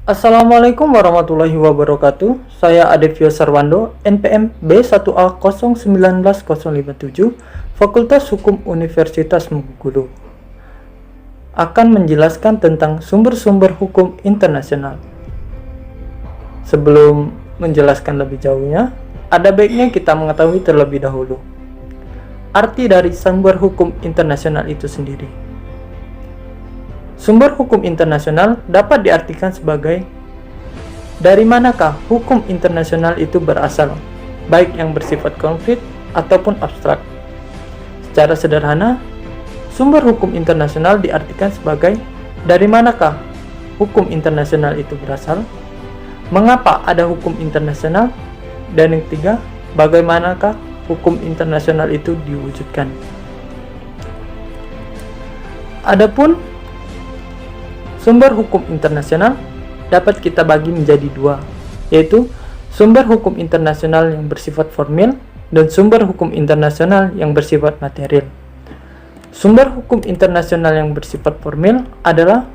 Assalamualaikum warahmatullahi wabarakatuh. Saya Adevio Sarwando, NPM B1A019057, Fakultas Hukum Universitas Bengkulu, akan menjelaskan tentang sumber-sumber hukum internasional. Sebelum menjelaskan lebih jauhnya, ada baiknya kita mengetahui terlebih dahulu arti dari sumber hukum internasional itu sendiri. Sumber hukum internasional dapat diartikan sebagai dari manakah hukum internasional itu berasal, baik yang bersifat konkret ataupun abstrak. Secara sederhana, sumber hukum internasional diartikan sebagai dari manakah hukum internasional itu berasal, mengapa ada hukum internasional, dan yang ketiga, bagaimanakah hukum internasional itu diwujudkan. Adapun sumber hukum internasional dapat kita bagi menjadi dua, yaitu sumber hukum internasional yang bersifat formil dan sumber hukum internasional yang bersifat material. Sumber hukum internasional yang bersifat formil adalah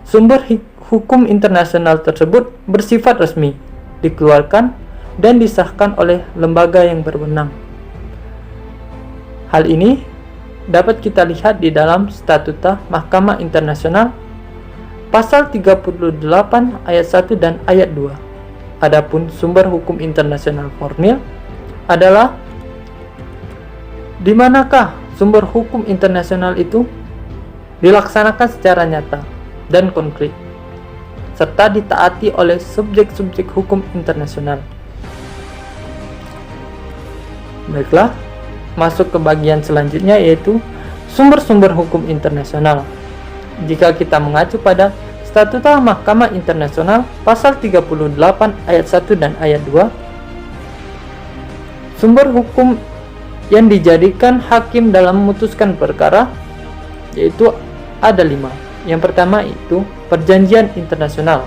sumber hukum internasional tersebut bersifat resmi, dikeluarkan dan disahkan oleh lembaga yang berwenang. Hal ini dapat kita lihat di dalam Statuta Mahkamah Internasional Pasal 38 ayat 1 dan ayat 2. Adapun sumber hukum internasional formil adalah di manakah sumber hukum internasional itu dilaksanakan secara nyata dan konkret, serta ditaati oleh subjek-subjek hukum internasional. Baiklah, masuk ke bagian selanjutnya, yaitu sumber-sumber hukum internasional. Jika kita mengacu pada Statuta Mahkamah Internasional Pasal 38 ayat 1 dan ayat 2, sumber hukum yang dijadikan hakim dalam memutuskan perkara yaitu ada 5. Yang pertama itu perjanjian internasional,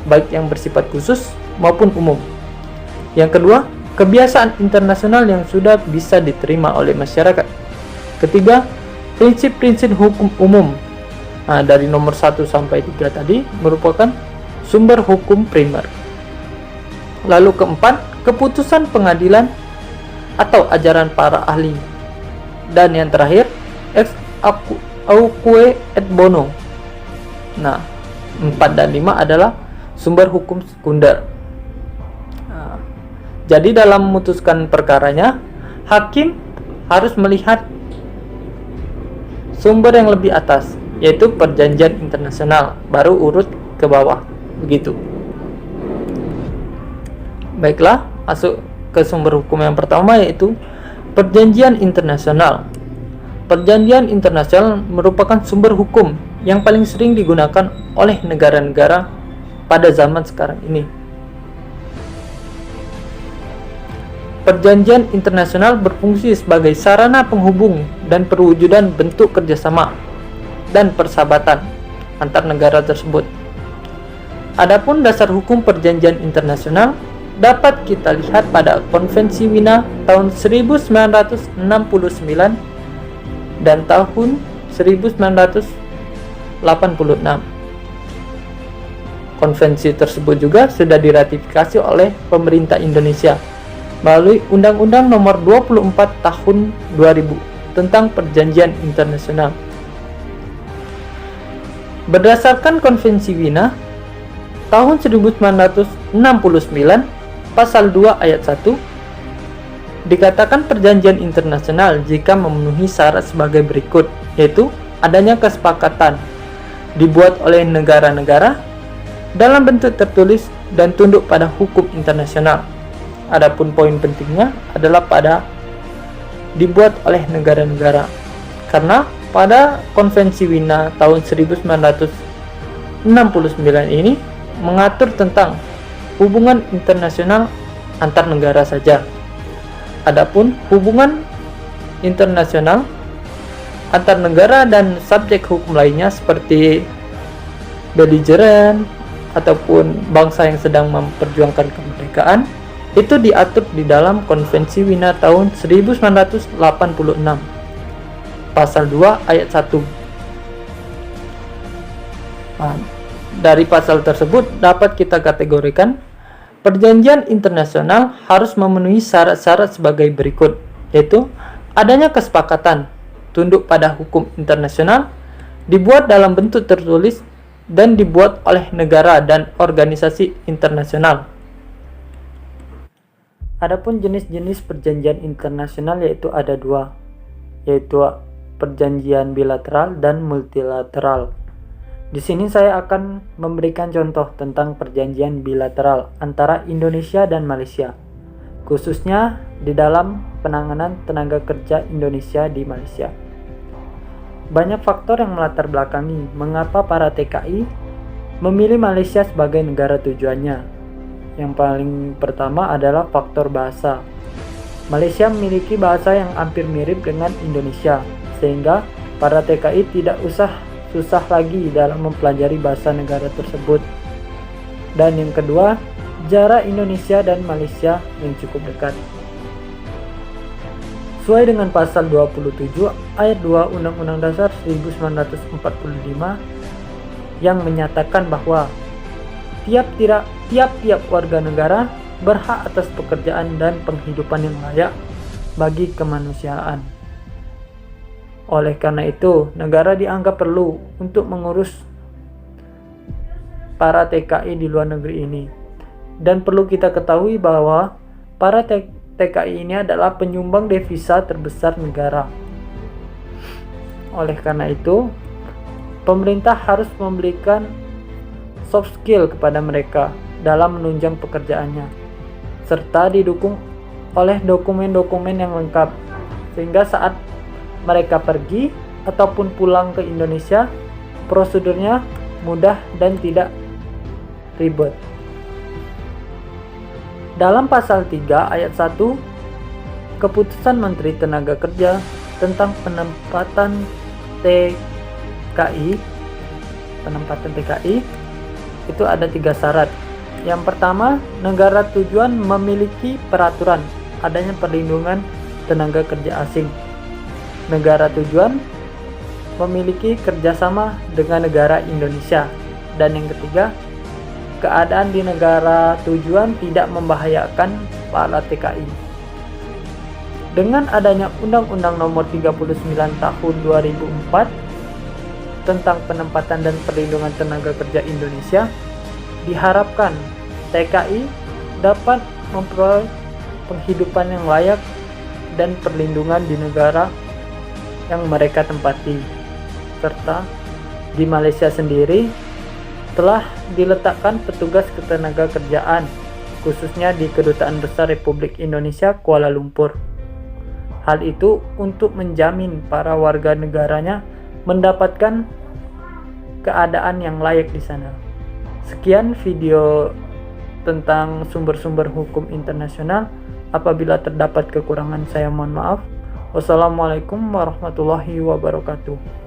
baik yang bersifat khusus maupun umum. Yang kedua, kebiasaan internasional yang sudah bisa diterima oleh masyarakat. Ketiga, prinsip-prinsip hukum umum. Dari nomor 1 sampai 3 tadi merupakan sumber hukum primer. Lalu keempat, keputusan pengadilan atau ajaran para ahli. Dan yang terakhir, ex auque et bono. 4 dan 5 adalah sumber hukum sekunder. Jadi dalam memutuskan perkaranya, hakim harus melihat sumber yang lebih atas, yaitu perjanjian internasional, baru urut ke bawah, begitu. Baiklah, masuk ke sumber hukum yang pertama, yaitu perjanjian internasional. Perjanjian internasional merupakan sumber hukum yang paling sering digunakan oleh negara-negara pada zaman sekarang ini. Perjanjian internasional berfungsi sebagai sarana penghubung dan perwujudan bentuk kerjasama dan persahabatan antar negara tersebut. Adapun dasar hukum perjanjian internasional dapat kita lihat pada Konvensi Wina tahun 1969 dan tahun 1986. Konvensi tersebut juga sudah diratifikasi oleh pemerintah Indonesia melalui Undang-Undang Nomor 24 Tahun 2000 tentang Perjanjian Internasional. Berdasarkan Konvensi Wina tahun 1969 pasal 2 ayat 1 dikatakan perjanjian internasional jika memenuhi syarat sebagai berikut, yaitu adanya kesepakatan dibuat oleh negara-negara dalam bentuk tertulis dan tunduk pada hukum internasional. Adapun poin pentingnya adalah pada dibuat oleh negara-negara, karena pada Konvensi Wina tahun 1969 ini mengatur tentang hubungan internasional antar negara saja. Adapun hubungan internasional antar negara dan subjek hukum lainnya seperti belligerent ataupun bangsa yang sedang memperjuangkan kemerdekaan itu diatur di dalam Konvensi Wina tahun 1986 pasal 2 ayat 1. Dari pasal tersebut dapat kita kategorikan perjanjian internasional harus memenuhi syarat-syarat sebagai berikut, yaitu adanya kesepakatan tunduk pada hukum internasional, dibuat dalam bentuk tertulis, dan dibuat oleh negara dan organisasi internasional. Adapun jenis-jenis perjanjian internasional yaitu ada dua, yaitu perjanjian bilateral dan multilateral. Di sini saya akan memberikan contoh tentang perjanjian bilateral antara Indonesia dan Malaysia, khususnya di dalam penanganan tenaga kerja Indonesia di Malaysia. Banyak faktor yang melatar belakangi mengapa para TKI memilih Malaysia sebagai negara tujuannya. Yang paling pertama adalah faktor bahasa. Malaysia memiliki bahasa yang hampir mirip dengan Indonesia, sehingga para TKI tidak usah susah lagi dalam mempelajari bahasa negara tersebut. Dan yang kedua, jarak Indonesia dan Malaysia yang cukup dekat. Sesuai dengan pasal 27 ayat 2 Undang-Undang Dasar 1945 yang menyatakan bahwa tiap-tiap warga negara berhak atas pekerjaan dan penghidupan yang layak bagi kemanusiaan. Oleh karena itu, negara dianggap perlu untuk mengurus para TKI di luar negeri ini. Dan perlu kita ketahui bahwa para TKI ini adalah penyumbang devisa terbesar negara. Oleh karena itu, pemerintah harus memberikan soft skill kepada mereka dalam menunjang pekerjaannya, serta didukung oleh dokumen-dokumen yang lengkap, sehingga saat mereka pergi ataupun pulang ke Indonesia, prosedurnya mudah dan tidak ribet. Dalam pasal 3 ayat 1, Keputusan Menteri Tenaga Kerja tentang penempatan TKI itu ada 3 syarat. Yang pertama, negara tujuan memiliki peraturan adanya perlindungan tenaga kerja asing. Negara tujuan memiliki kerjasama dengan negara Indonesia. Dan yang ketiga, keadaan di negara tujuan tidak membahayakan para TKI. Dengan adanya Undang-Undang Nomor 39 Tahun 2004 tentang penempatan dan perlindungan tenaga kerja Indonesia, diharapkan TKI dapat memperoleh penghidupan yang layak dan perlindungan di negara yang mereka tempati. Serta di Malaysia sendiri telah diletakkan petugas ketenaga kerjaan, khususnya di Kedutaan Besar Republik Indonesia Kuala Lumpur. Hal itu untuk menjamin para warga negaranya mendapatkan keadaan yang layak di sana. Sekian video tentang sumber-sumber hukum internasional. Apabila terdapat kekurangan, saya mohon maaf. Wassalamualaikum warahmatullahi wabarakatuh.